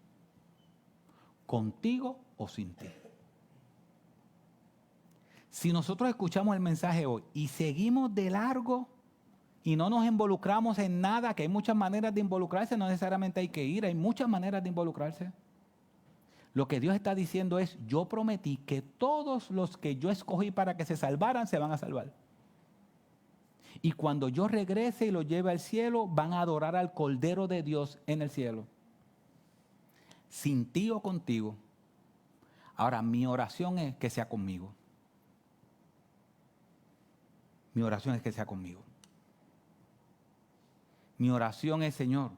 Contigo o sin ti. Si nosotros escuchamos el mensaje hoy y seguimos de largo y no nos involucramos en nada, que hay muchas maneras de involucrarse, no necesariamente hay que ir, hay muchas maneras de involucrarse. Lo que Dios está diciendo es, yo prometí que todos los que yo escogí para que se salvaran, se van a salvar. Y cuando yo regrese y los lleve al cielo, van a adorar al Cordero de Dios en el cielo. Sin ti o contigo. Ahora, mi oración es que sea conmigo. Mi oración es que sea conmigo. Mi oración es, Señor,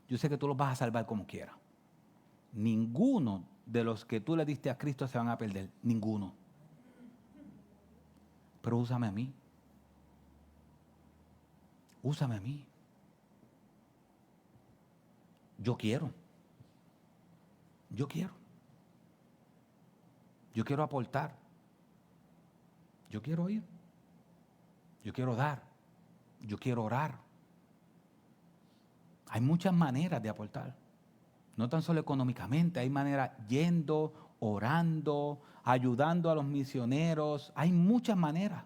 yo sé que tú los vas a salvar como quieras. Ninguno de los que tú le diste a Cristo se van a perder. Ninguno. Pero úsame a mí. Úsame a mí. Yo quiero. Yo quiero. Yo quiero aportar. Yo quiero ir. Yo quiero dar. Yo quiero orar. Hay muchas maneras de aportar. No tan solo económicamente, hay maneras yendo, orando, ayudando a los misioneros. Hay muchas maneras.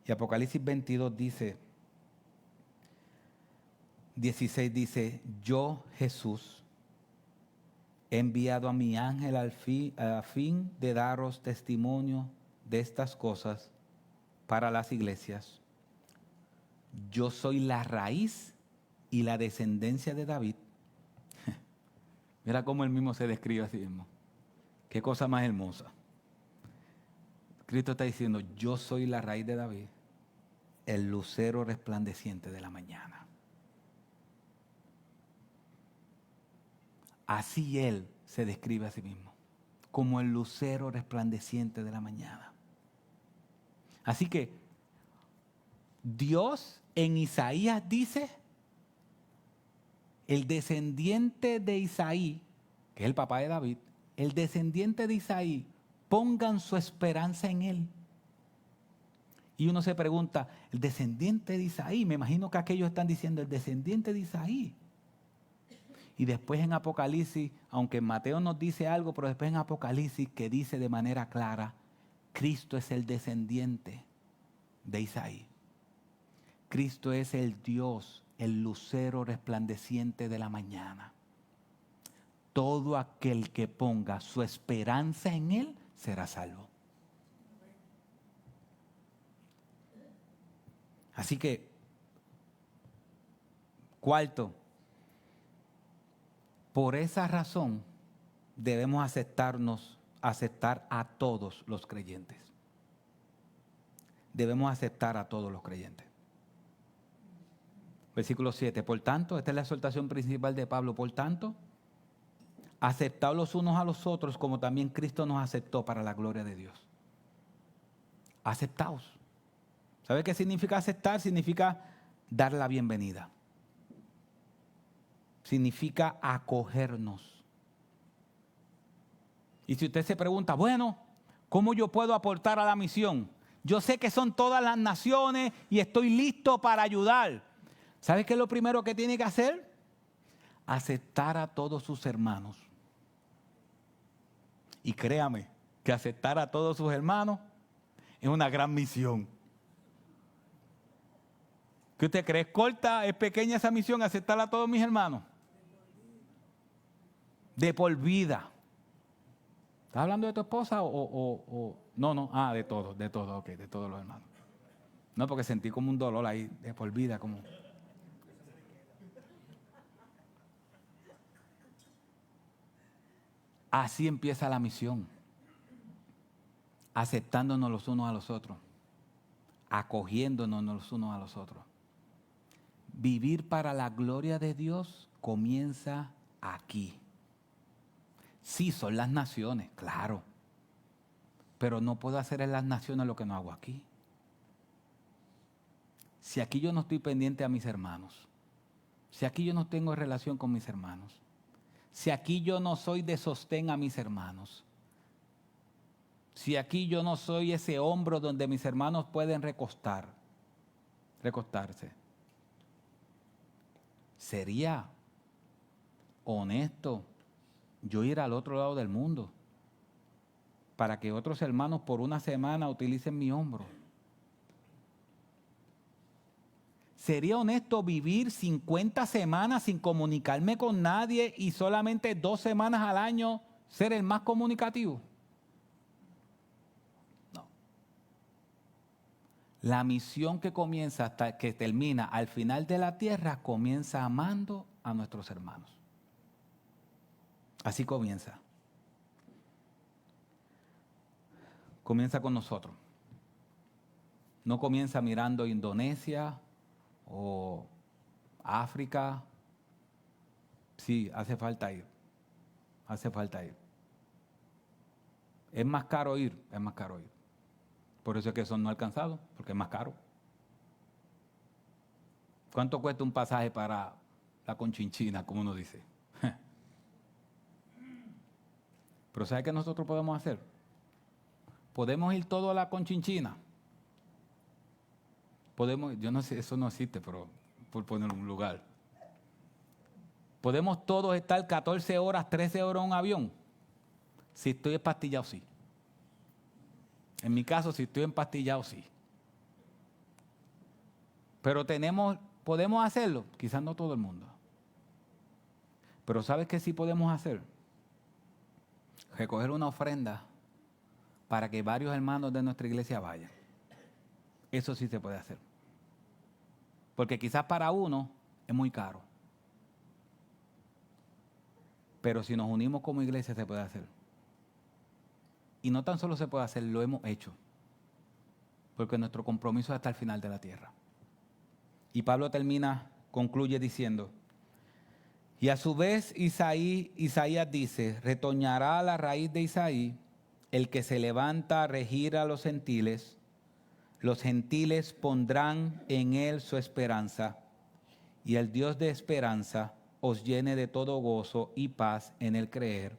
Y Apocalipsis 22 dice, 16 dice, yo Jesús he enviado a mi ángel a fin de daros testimonio de estas cosas para las iglesias. Yo soy la raíz y la descendencia de David. Mira cómo él mismo se describe a sí mismo. Qué cosa más hermosa. Cristo está diciendo, yo soy la raíz de David, el lucero resplandeciente de la mañana. Así él se describe a sí mismo, como el lucero resplandeciente de la mañana. Así que Dios en Isaías dice, el descendiente de Isaí, que es el papá de David, el descendiente de Isaí, pongan su esperanza en él. Y uno se pregunta, el descendiente de Isaí, me imagino que aquellos están diciendo el descendiente de Isaí. Y después en Apocalipsis, aunque Mateo nos dice algo, pero después en Apocalipsis que dice de manera clara, Cristo es el descendiente de Isaí. Cristo es el Dios, el lucero resplandeciente de la mañana. Todo aquel que ponga su esperanza en Él será salvo. Así que, cuarto, por esa razón debemos aceptar a todos los creyentes. Debemos aceptar a todos los creyentes. Versículo 7. Por tanto, esta es la exhortación principal de Pablo. Por tanto, aceptaos los unos a los otros como también Cristo nos aceptó para la gloria de Dios. Aceptaos. ¿Sabe qué significa aceptar? Significa dar la bienvenida. Significa acogernos. Y si usted se pregunta, bueno, ¿cómo yo puedo aportar a la misión? Yo sé que son todas las naciones y estoy listo para ayudar. ¿Sabe qué es lo primero que tiene que hacer? Aceptar a todos sus hermanos. Y créame que aceptar a todos sus hermanos es una gran misión. ¿Qué usted cree? ¿Es corta, es pequeña esa misión, aceptar a todos mis hermanos? De por vida. ¿Estás hablando de tu esposa o? No, de todos, ok, de todos los hermanos. No, porque sentí como un dolor ahí, de por vida, como. Así empieza la misión. Aceptándonos los unos a los otros. Acogiéndonos los unos a los otros. Vivir para la gloria de Dios comienza aquí. Sí, son las naciones, claro. Pero no puedo hacer en las naciones lo que no hago aquí. Si aquí yo no estoy pendiente a mis hermanos, si aquí yo no tengo relación con mis hermanos, si aquí yo no soy de sostén a mis hermanos, si aquí yo no soy ese hombro donde mis hermanos pueden recostarse, sería honesto yo ir al otro lado del mundo para que otros hermanos por una semana utilicen mi hombro. ¿Sería honesto vivir 50 semanas sin comunicarme con nadie y solamente 2 semanas al año ser el más comunicativo? No. La misión que comienza hasta que termina al final de la tierra comienza amando a nuestros hermanos. Así comienza. Comienza con nosotros. No comienza mirando Indonesia o África. Sí, hace falta ir. Hace falta ir. Es más caro ir. Por eso es que son no alcanzados, porque es más caro. ¿Cuánto cuesta un pasaje para la Conchinchina, como uno dice? Pero ¿sabe qué nosotros podemos hacer? Podemos ir todos a la Conchinchina. Yo no sé, eso no existe, pero por poner un lugar. ¿Podemos todos estar 14 horas, 13 horas en un avión? Si estoy empastillado, sí. En mi caso, si estoy empastillado, sí. Pero podemos hacerlo, quizás no todo el mundo. Pero ¿sabes qué sí podemos hacer? Recoger una ofrenda para que varios hermanos de nuestra iglesia vayan. Eso sí se puede hacer. Porque quizás para uno es muy caro. Pero si nos unimos como iglesia se puede hacer. Y no tan solo se puede hacer, lo hemos hecho. Porque nuestro compromiso es hasta el final de la tierra. Y Pablo concluye diciendo, y a su vez Isaías dice, retoñará la raíz de Isaí, el que se levanta a regir a los gentiles pondrán en él su esperanza, y el Dios de esperanza os llene de todo gozo y paz en el creer,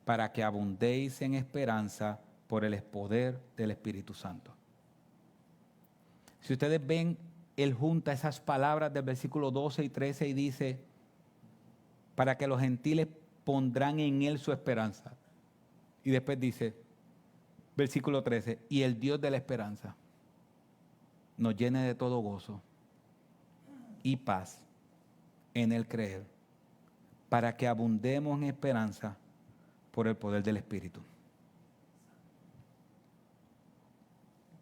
para que abundéis en esperanza por el poder del Espíritu Santo. Si ustedes ven, él junta esas palabras del versículo 12 y 13 y dice, para que los gentiles pondrán en él su esperanza. Y después dice, versículo 13, y el Dios de la esperanza nos llene de todo gozo y paz en el creer, para que abundemos en esperanza por el poder del Espíritu.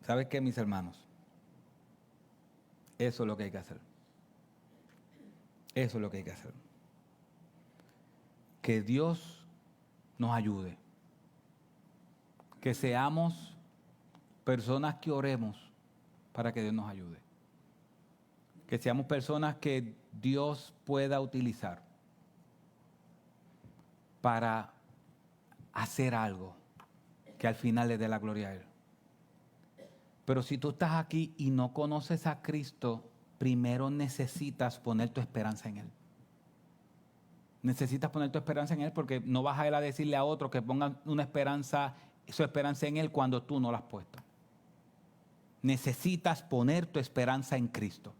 ¿Sabes qué, mis hermanos? Eso es lo que hay que hacer. Eso es lo que hay que hacer. Que Dios nos ayude. Que seamos personas que oremos para que Dios nos ayude. Que seamos personas que Dios pueda utilizar para hacer algo que al final le dé la gloria a Él. Pero si tú estás aquí y no conoces a Cristo, primero necesitas poner tu esperanza en Él. Necesitas poner tu esperanza en Él porque no vas a ir a decirle a otro que pongan su esperanza en Él cuando tú no la has puesto. Necesitas poner tu esperanza en Cristo.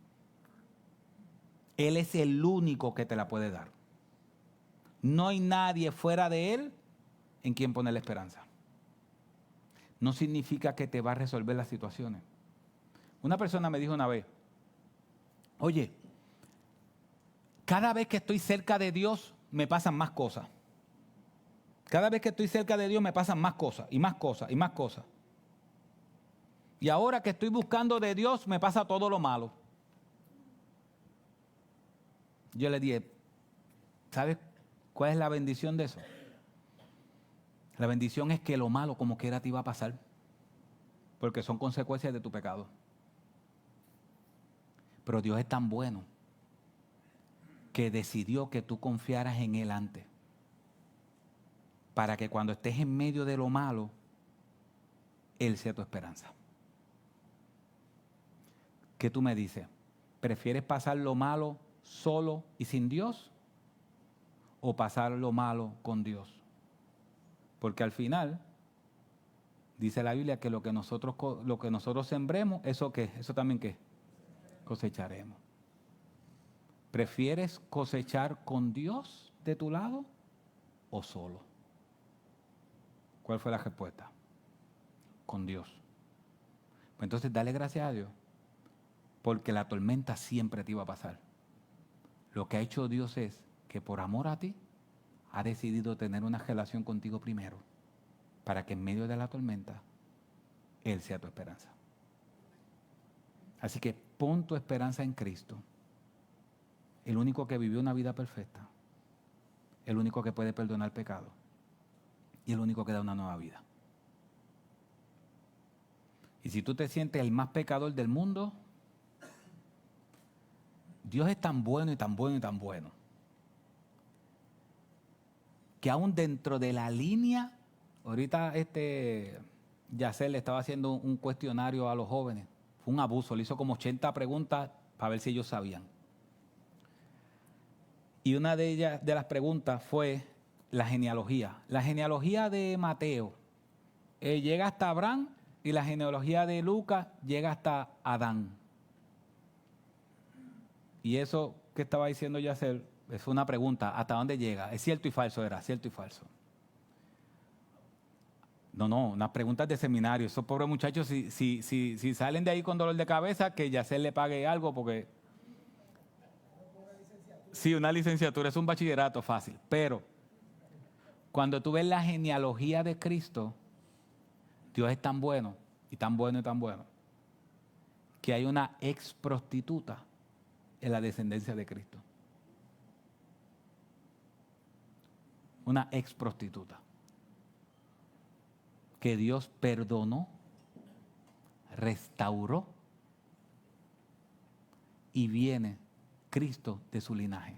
Él es el único que te la puede dar. No hay nadie fuera de Él en quién poner la esperanza. No significa que te va a resolver las situaciones. Una persona me dijo una vez, oye, cada vez que estoy cerca de Dios me pasan más cosas. Cada vez que estoy cerca de Dios me pasan más cosas y más cosas y más cosas. Y ahora que estoy buscando de Dios me pasa todo lo malo. Yo le dije, ¿sabes cuál es la bendición de eso? La bendición es que lo malo como quiera te iba a pasar, porque son consecuencias de tu pecado. Pero Dios es tan bueno que decidió que tú confiaras en Él antes, para que cuando estés en medio de lo malo, Él sea tu esperanza. ¿Qué tú me dices? ¿Prefieres pasar lo malo solo y sin Dios o pasar lo malo con Dios? Porque al final dice la Biblia que lo que nosotros sembremos, ¿eso qué? ¿Eso también qué? Cosecharemos. ¿Prefieres cosechar con Dios de tu lado o solo? ¿Cuál fue la respuesta? Con Dios. Pues entonces dale gracias a Dios, porque la tormenta siempre te iba a pasar. Lo que ha hecho Dios es que por amor a ti ha decidido tener una relación contigo primero, para que en medio de la tormenta Él sea tu esperanza. Así que pon tu esperanza en Cristo, el único que vivió una vida perfecta, el único que puede perdonar pecado y el único que da una nueva vida. Y si tú te sientes el más pecador del mundo, Dios es tan bueno y tan bueno y tan bueno, que aún dentro de la línea, ahorita Yacel le estaba haciendo un cuestionario a los jóvenes, fue un abuso, le hizo como 80 preguntas para ver si ellos sabían. Y una de las preguntas fue la genealogía. La genealogía de Mateo llega hasta Abraham y la genealogía de Lucas llega hasta Adán. Y eso que estaba diciendo Yacel es una pregunta, ¿hasta dónde llega? Es cierto y falso, era cierto y falso. No, unas preguntas de seminario. Esos pobres muchachos, si salen de ahí con dolor de cabeza, que Yacel le pague algo porque... Sí, una licenciatura, es un bachillerato fácil. Pero cuando tú ves la genealogía de Cristo, Dios es tan bueno y tan bueno y tan bueno, que hay una ex prostituta en la descendencia de Cristo. Una ex prostituta que Dios perdonó, restauró y viene Cristo de su linaje.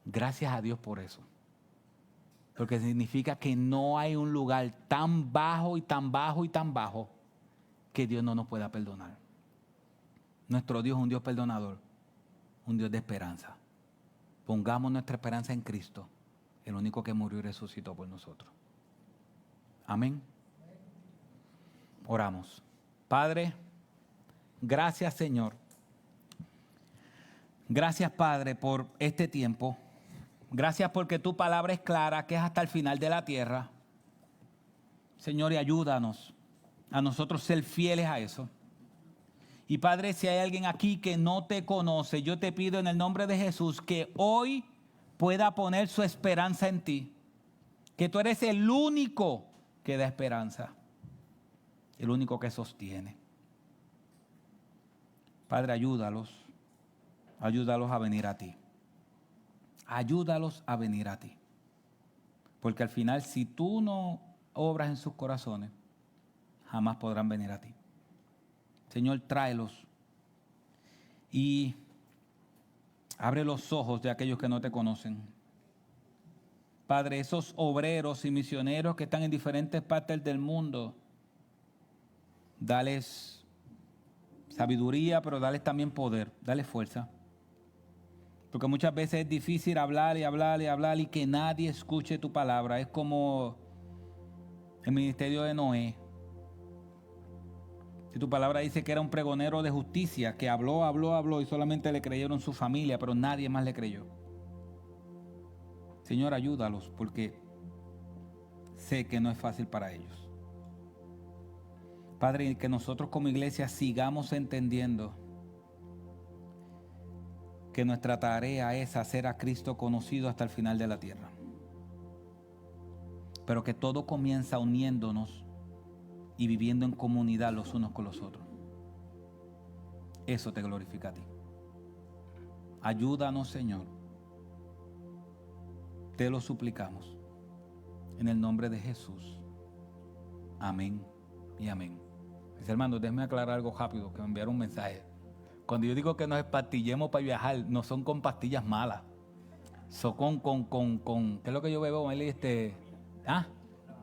Gracias a Dios por eso. Porque significa que no hay un lugar tan bajo y tan bajo y tan bajo que Dios no nos pueda perdonar. Nuestro Dios es un Dios perdonador, un Dios de esperanza. Pongamos nuestra esperanza en Cristo, el único que murió y resucitó por nosotros. Amén. Oramos. Padre, gracias Señor. Gracias Padre por este tiempo. Gracias porque tu palabra es clara, que es hasta el final de la tierra. Señor, y ayúdanos a nosotros ser fieles a eso. Y Padre, si hay alguien aquí que no te conoce, yo te pido en el nombre de Jesús que hoy pueda poner su esperanza en ti. Que tú eres el único que da esperanza, el único que sostiene. Padre, ayúdalos a venir a ti. Ayúdalos a venir a ti. Porque al final, si tú no obras en sus corazones, jamás podrán venir a ti. Señor, tráelos y abre los ojos de aquellos que no te conocen. Padre, esos obreros y misioneros que están en diferentes partes del mundo, dales sabiduría, pero dales también poder, dales fuerza. Porque muchas veces es difícil hablar y hablar y hablar y que nadie escuche tu palabra. Es como el ministerio de Noé. Si tu palabra dice que era un pregonero de justicia, que habló y solamente le creyeron su familia, pero nadie más le creyó. Señor, ayúdalos porque sé que no es fácil para ellos. Padre, que nosotros como iglesia sigamos entendiendo que nuestra tarea es hacer a Cristo conocido hasta el final de la tierra. Pero que todo comienza uniéndonos y viviendo en comunidad los unos con los otros. Eso te glorifica a ti. Ayúdanos, Señor. Te lo suplicamos. En el nombre de Jesús. Amén y amén. Mis hermanos, déjenme aclarar algo rápido, que me enviaron un mensaje. Cuando yo digo que nos espastillemos para viajar, no son con pastillas malas. Son ¿qué es lo que yo bebo?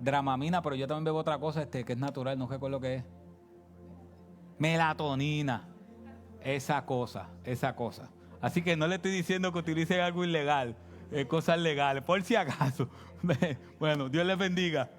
Dramamina, pero yo también bebo otra cosa, que es natural, no recuerdo qué es. Melatonina. Esa cosa. Así que no le estoy diciendo que utilicen algo ilegal, cosas legales, por si acaso. Bueno, Dios les bendiga.